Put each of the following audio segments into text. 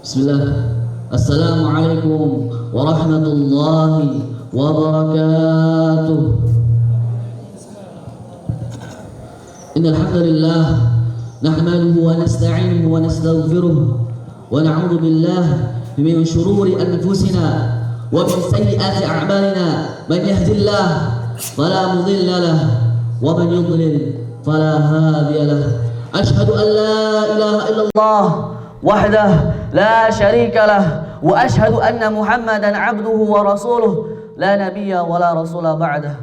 Bismillah. Assalamualaikum warahmatullahi wabarakatuh. Innal hamdalillah nahmaduhu wa nasta'inuhu wa nastaghfiruh wa na'udzu billahi min shururi anfusina wa min sayyiati a'malina. Man yahdihillahu fala mudilla lahu wa man yudlil fala hadiya lahu. Ashhadu an la ilaha illallah wahdah la syarika lah wa ashhadu anna Muhammadan abduhu wa rasuluh la nabiyya wa la rasula ba'dah.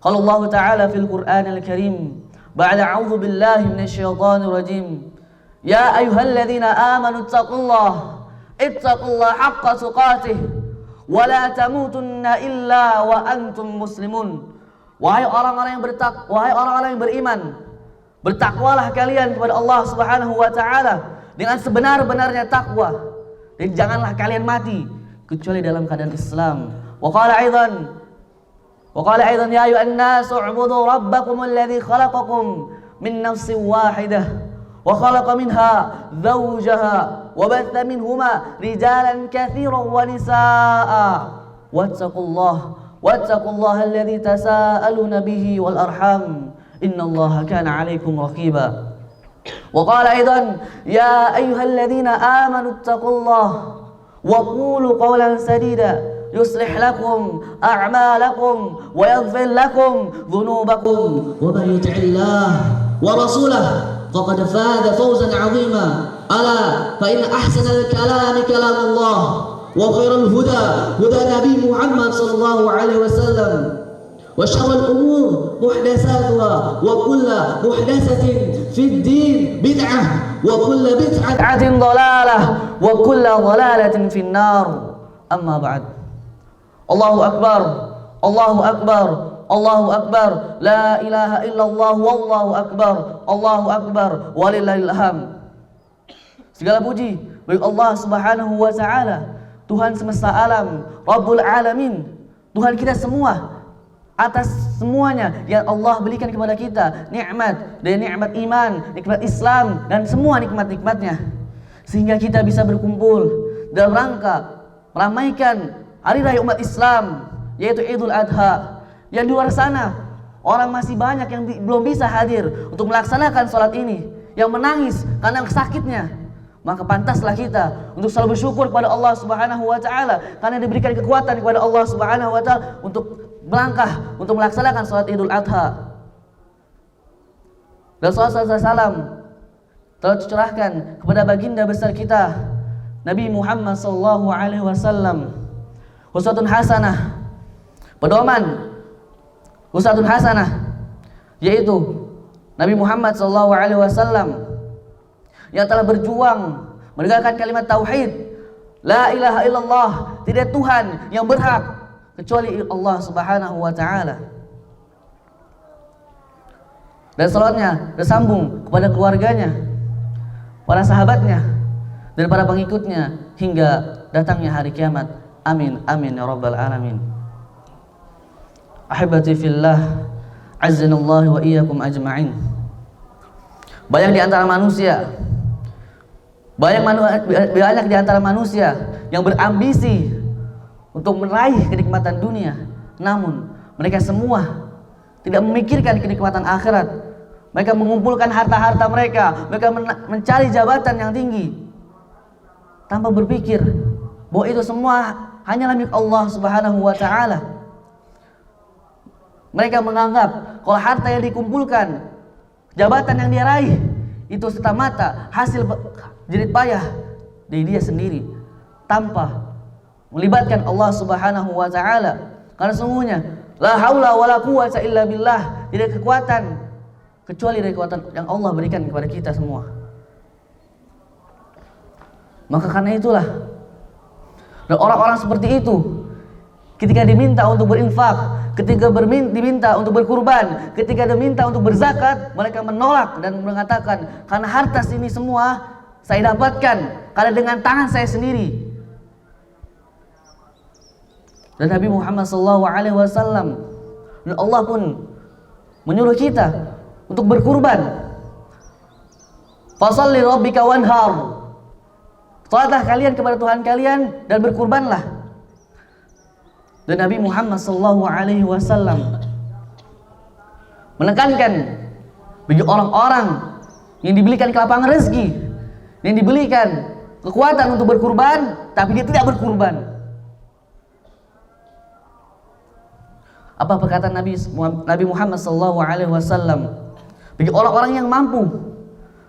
Qala Allah Ta'ala fil Qur'anil Karim ba'da a'udzu billahi minasy syaithanir rajim. Ya ayyuhalladzina amanu ittaqullaha haqqa tuqatih wa la tamutunna illa wa antum muslimun. Wahai orang-orang yang beriman, bertakwalah kalian kepada Allah Subhanahu wa taala dengan sebenar-benarnya takwa, dan janganlah kalian mati kecuali dalam keadaan Islam. Wa qala aidan ya ayyuhan nas u'budu rabbakum alladhi khalaqakum min nafsin wahidah wa khalaqa minha zawjaha wa batha minhuma rijalan katsiran wa nisaa wattaqullaha alladhi tasaaluna bihi wal arham innallaha kana 'alaikum raqiba. وقال أيضا يا أيها الذين آمنوا اتقوا الله وقولوا قولا سديدا يصلح لكم أعمالكم ويغفر لكم ذنوبكم ومن يطع الله ورسوله فقد فاز فوزا عظيما. ألا فإن أحسن الكلام كلام الله وخير الهدى هدى نبي محمد صلى الله عليه وسلم وشر الأمور محدثاتها وكل محدثة في الدين بدعة وكل بدعة ضلالة وكل ضلالة في النار. أما بعد. الله أكبر الله أكبر الله أكبر لا إله إلا الله والله أكبر الله أكبر walillahil hamd. Segala puji bagi Allah Subhanahu wa taala, Tuhan semesta alam, Rabbul alamin, Tuhan kita semua, atas semuanya yang Allah berikan kepada kita, nikmat, dari nikmat iman, nikmat Islam, dan semua nikmat-nikmatnya, sehingga kita bisa berkumpul dalam rangka meramaikan hari raya umat Islam, yaitu Idul Adha. Yang di luar sana orang masih banyak yang belum bisa hadir untuk melaksanakan sholat ini, yang menangis karena sakitnya. Maka pantaslah kita untuk selalu bersyukur kepada Allah Subhanahu wa taala karena diberikan kekuatan kepada Allah Subhanahu wa taala untuk melangkah untuk melaksanakan sholat Idul Adha. Dan salawat salam telah dicurahkan kepada baginda besar kita Nabi Muhammad sallallahu alaihi wasallam, uswatun hasanah, pedoman uswatun hasanah, yaitu Nabi Muhammad sallallahu alaihi wasallam yang telah berjuang menegakkan kalimat tauhid, la ilaha illallah, tidak Tuhan yang berhak kecuali Allah Subhanahu wa taala. Dan salawatnya bersambung kepada keluarganya, para sahabatnya, dan para pengikutnya hingga datangnya hari kiamat. Amin amin ya rabbal alamin. Ahibati fillah, azzanallahu wa iyyakum ajma'in. Banyak di antara manusia yang berambisi untuk meraih kenikmatan dunia, namun mereka semua tidak memikirkan kenikmatan akhirat. Mereka mengumpulkan harta-harta mereka mencari jabatan yang tinggi tanpa berpikir bahwa itu semua hanyalah milik Allah Subhanahu wa taala. Mereka menganggap kalau harta yang dikumpulkan, jabatan yang dia raih, itu semata-mata hasil jerih payah dari dia sendiri tanpa melibatkan Allah Subhanahu wa taala. Karena sungguhnya la haula wala quwwata illa billah, tidak kekuatan kecuali dari kekuatan yang Allah berikan kepada kita semua. Maka karena itulah, dan orang-orang seperti itu ketika diminta untuk berinfak, ketika diminta untuk berkurban, ketika diminta untuk berzakat, mereka menolak dan mengatakan, karena harta ini semua saya dapatkan karena dengan tangan saya sendiri. Dan Nabi Muhammad SAW dan Allah pun menyuruh kita untuk berkurban. Fasholli rabbika wanhar. Taatlah kalian kepada Tuhan kalian dan berkurbanlah. Dan Nabi Muhammad SAW menekankan bagi orang-orang yang diberikan kelapangan rezeki, yang diberikan kekuatan untuk berkurban, tapi dia tidak berkurban. Apa perkataan Nabi Muhammad SAW? Bagi orang-orang yang mampu,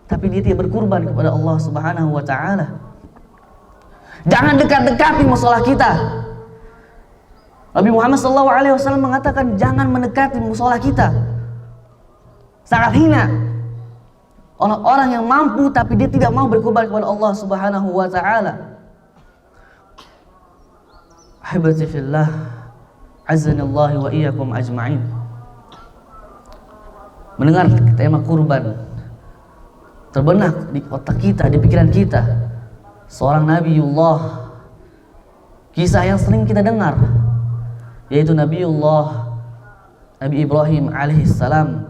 tapi dia tidak berkurban kepada Allah Subhanahu Wa Taala. Jangan dekat-dekati musola kita. Nabi Muhammad SAW mengatakan jangan mendekati musola kita. Sangat hina orang-orang yang mampu tapi dia tidak mau berkorban kepada Allah Subhanahu Wa Taala. Ahibati fillah, azanillahu wa iyyakum ajma'in. Mendengar tema kurban, terbenak di otak kita, di pikiran kita, seorang Nabiullah, kisah yang sering kita dengar, yaitu Nabi Ibrahim alaihissalam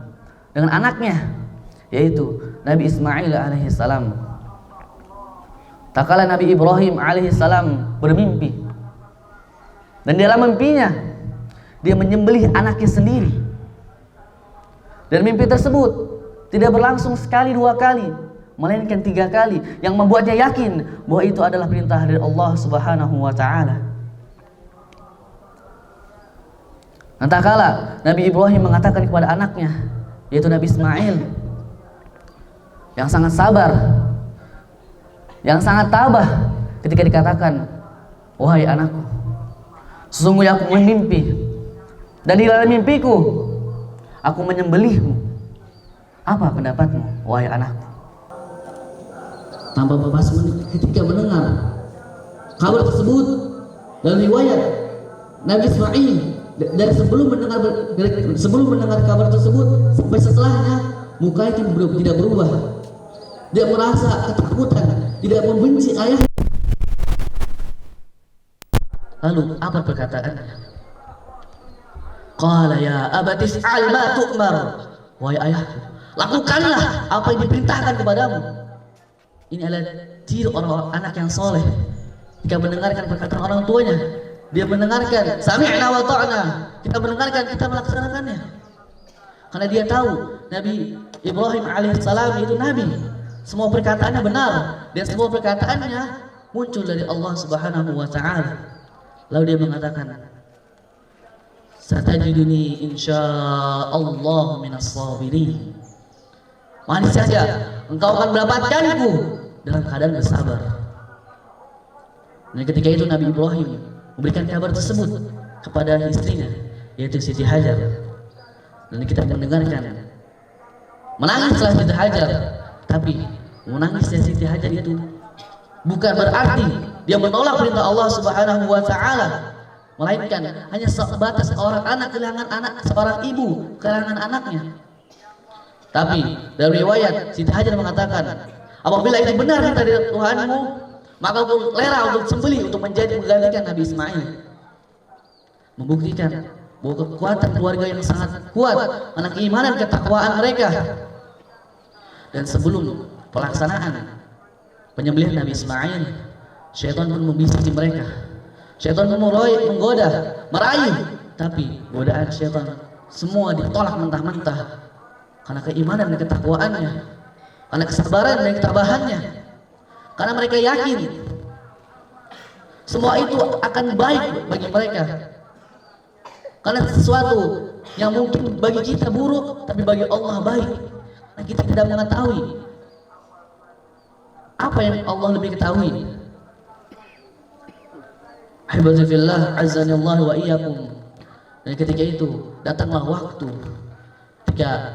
dengan anaknya, yaitu Nabi Ismail alaihissalam. Tak kala Nabi Ibrahim alaihissalam bermimpi, dan dalam mimpinya dia menyembelih anaknya sendiri. Dan mimpi tersebut tidak berlangsung sekali dua kali, melainkan 3 kali, yang membuatnya yakin bahwa itu adalah perintah dari Allah Subhanahu Wa Taala. Entah kala Nabi Ibrahim mengatakan kepada anaknya, yaitu Nabi Ismail, yang sangat sabar, yang sangat tabah, ketika dikatakan, wahai anakku, sesungguhnya aku bermimpi, dan di dalam mimpiku aku menyembelihmu. Apa pendapatmu, wahai anakku? Tanpa berpasung ketika mendengar kabar tersebut dalam riwayat, Nabi Ismail dari sebelum mendengar kabar tersebut sampai setelahnya, muka itu tidak berubah. Dia merasa ketakutan, tidak membenci ayah. Lalu apa perkataannya? Qala ya abati if'al ma tu'mar. Wahai ayahku, lakukanlah apa yang diperintahkan kepadamu. Ini adalah ciri orang anak yang soleh. Jika mendengarkan perkataan orang tuanya, dia mendengarkan sami'na wa ta'na, kita mendengarkan, kita melaksanakannya. Karena dia tahu Nabi Ibrahim alaihissalam itu nabi, semua perkataannya benar dan semua perkataannya muncul dari Allah Subhanahu Wa Taala. Lalu dia mengatakan, satajiduni insyaallah minas sabirin. Manis saja engkau akan mendapatkanku dalam keadaan bersabar. Dan ketika itu Nabi Ibrahim memberikan kabar tersebut kepada istrinya, yaitu Siti Hajar. Dan kita mendengarkan, menangislah Siti Hajar. Tapi menangisnya Siti Hajar itu bukan berarti dia menolak perintah Allah Subhanahu Wa Taala, melainkan hanya sebatas seorang anak kehilangan anak, seorang ibu kehilangan anaknya. Tapi dari riwayat Siti Hajar mengatakan, apabila itu benar perintah dari Tuhanmu, maka aku rela untuk sembelih untuk menggantikan Nabi Ismail. Membuktikan bahwa kekuatan keluarga yang sangat kuat, karena keimanan ketakwaan mereka. Dan sebelum pelaksanaan penyembelihan Nabi Ismail, syaitan pun membisiki mereka. Syaitan pun menggoda, merayu, tapi godaan syaitan semua ditolak mentah-mentah. Karena keimanan dan ketakwaannya, karena kesabaran dan ketabahannya, karena mereka yakin semua itu akan baik bagi mereka. Karena sesuatu yang mungkin bagi kita buruk, tapi bagi Allah baik. Karena kita tidak mengetahui apa yang Allah lebih ketahui. Ahibati fillah, azanillahu wa iyyakum. Dan ketika itu datanglah waktu ketika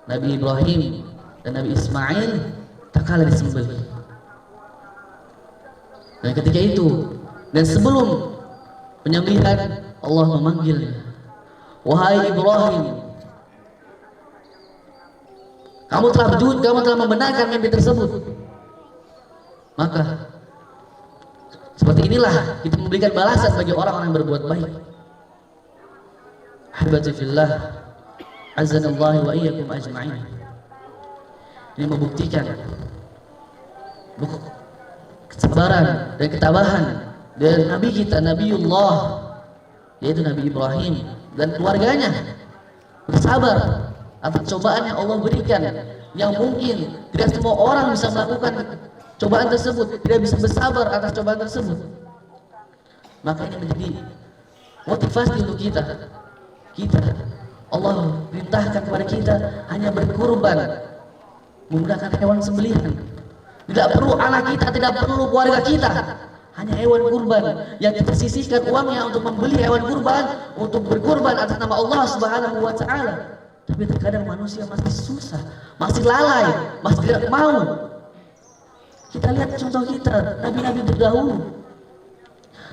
Nabi Ibrahim dan Nabi Ismail tak kalah disembelih. Dan ketika itu dan sebelum penyembelihan, Allah memanggilnya, wahai Ibrahim, kamu telah membenarkan mimpi tersebut. Maka seperti inilah kita memberikan balasan bagi orang-orang yang berbuat baik. Ahibati fillah, azanallahu wa iyyakum ajma'in. Ini membuktikan kesabaran dan ketabahan dari Nabi kita, Nabiullah, yaitu Nabi Ibrahim dan keluarganya. Bersabar atas cobaan yang Allah berikan, yang mungkin tidak semua orang bisa melakukan cobaan tersebut, tidak bisa bersabar atas cobaan tersebut. Maka ini menjadi motivasi untuk kita. Allah perintahkan kepada kita hanya berkurban menggunakan hewan sembelihan. Tidak perlu anak kita, tidak perlu keluarga kita, hanya hewan kurban yang kita sisihkan uangnya untuk membeli hewan kurban, untuk berkurban atas nama Allah Subhanahu wa Ta'ala. Tapi terkadang manusia masih susah, masih lalai, masih tidak mau. Kita lihat contoh kita, nabi-nabi terdahulu,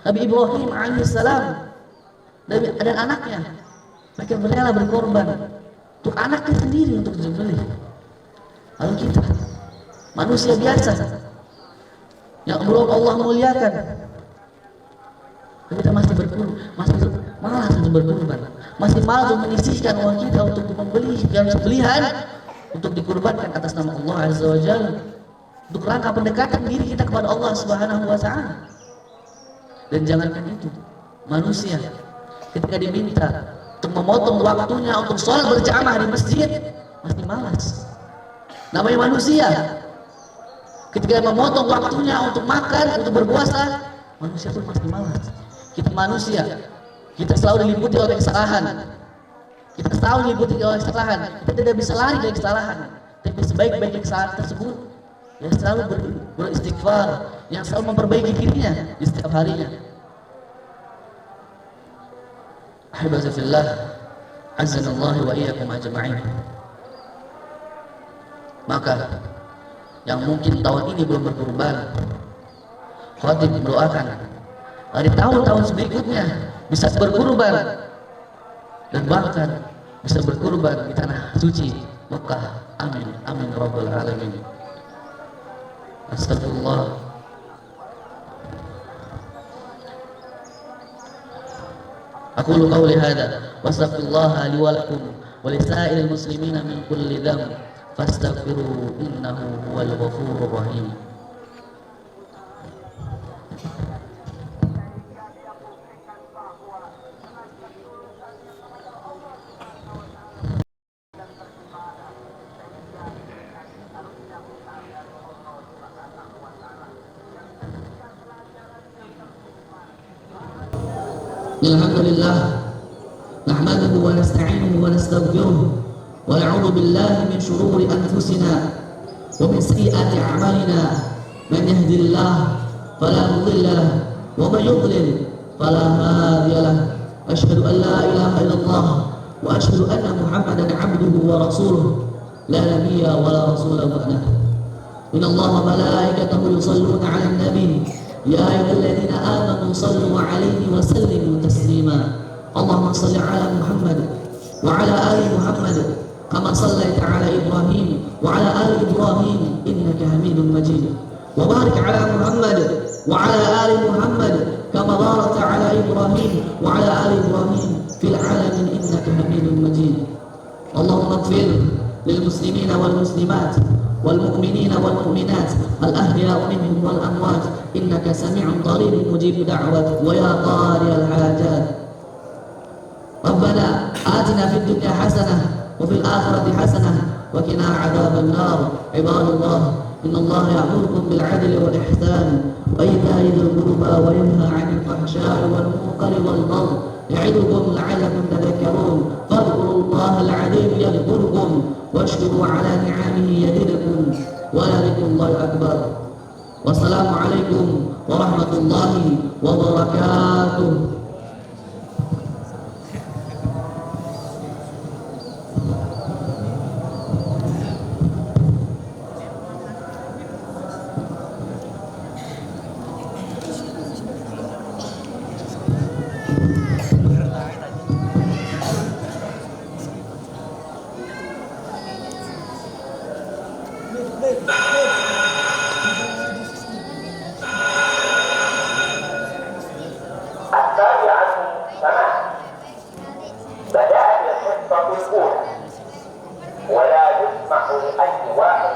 Nabi Ibrahim alaihissalam dan anaknya, mereka rela berkorban untuk anaknya sendiri untuk disembelih. Lalu kita, manusia biasa yang belum Allah muliakan, kita masih malas untuk berkorban, masih malas untuk menyisihkan uang kita untuk membeli sembelihan untuk dikurbankan atas nama Allah Azza wa Jalla, untuk rangka pendekatan diri kita kepada Allah Subhanahu wa Ta'ala. Dan jangankan itu, manusia ketika diminta untuk memotong waktunya untuk sholat berjamaah di masjid, masih malas. Namanya manusia, ketika memotong waktunya untuk makan, untuk berpuasa, manusia pun masih malas. Kita manusia, kita selalu diliputi oleh kesalahan. Kita selalu diliputi oleh kesalahan. Kita tidak bisa lari dari kesalahan. Tapi sebaik-baiknya kesalahan tersebut, yang selalu beristighfar, yang selalu memperbaiki dirinya di setiap harinya. Ahibazafillah, azanallahu wa iyyakum ajma'in. Maka yang mungkin tahun ini belum berkurban, khatib mendoakan dari tahun-tahun berikutnya bisa berkurban dan bahkan bisa berkurban di tanah suci Mekah. Amin amin rabbal alamin. Astagfirullah. Aqulu qawli hadza wa astaghfirullah li wa lakum wa lisa'il muslimina min kulli dhanb fastaghfiru innahu huwal ghafurur rahim. Alhamdulillah, nahmaduhu wa nasta'inuhu wa nastaghfiruh wa na'udzu billahi min shururi anfusina wa min sayyiati a'malina. Man yahdihillahu fala mudilla lahu wa man yudlil fala hadiya lahu. Asyhadu an la ilaha illallah wa asyhadu anna Muhammadan 'abduhu wa rasuluh la nabiyya wa la rasula ba'dahu. Inna Allaha wa malaikatahu yusalluna 'alan nabi ya ayyuhalladzina amanu sallu 'alaihi wa sallimu taslima. Allahumma shalli 'ala Muhammad wa 'ala ali Muhammad kama shallaita 'ala Ibrahim wa 'ala ali Ibrahim innaka Hamidum Majid. Wa barik 'ala Muhammad wa 'ala ali Muhammad kama barakta 'ala Ibrahim wa 'ala ali Ibrahim fil 'alamin innaka Hamidum Majid. Allahumma ighfir lil muslimina wal muslimat والمؤمنين والمؤمنات الأحياء منهم والأموات إنك سميع قريب مجيب دعوة ويا قارئ الحاجات. ربنا آتنا في الدنيا حسنة وفي الآخرة حسنة وقنا عذاب النار. عباد الله إن الله يأمركم بالعدل والإحسان وإيتاء ذي القربى وينهى عن الفحشاء والمنكر والبغي يعظكم لعلكم تذكرون. فاذكروا الله العظيم يذكركم واشكروا على نعمه يزدكم ولذكر الله أكبر. والسلام عليكم ورحمة الله وبركاته. بدأت الحصة الأولى ولا يسمح لأي واحد